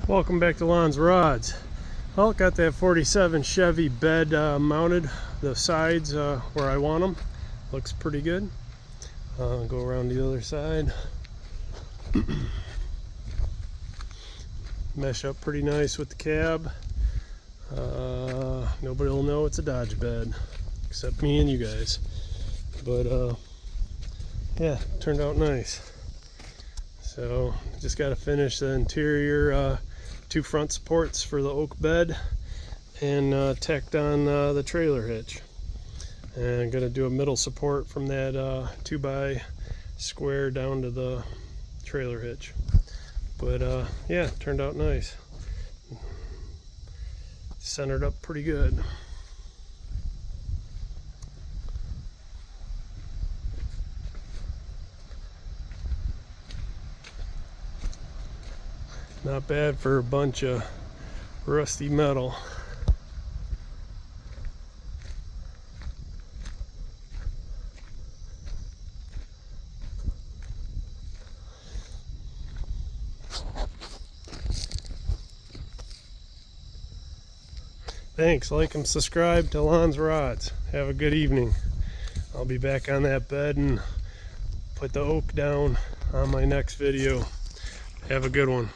Welcome back to Lon's Rods. Well, got that 47 Chevy bed mounted, the sides where I want them. Looks pretty good. Go around the other side. Mesh up pretty nice with the cab. Nobody will know it's a Dodge bed except me and you guys. But yeah, turned out nice. So just got to finish the interior, two front supports for the oak bed, and tacked on the trailer hitch. And I'm gonna do a middle support from that 2x square down to the trailer hitch. But yeah, turned out nice. Centered up pretty good. Not bad for a bunch of rusty metal. Thanks, like and subscribe to Lon's Rods. Have a good evening. I'll be back on that bed and put the oak down on my next video. Have a good one.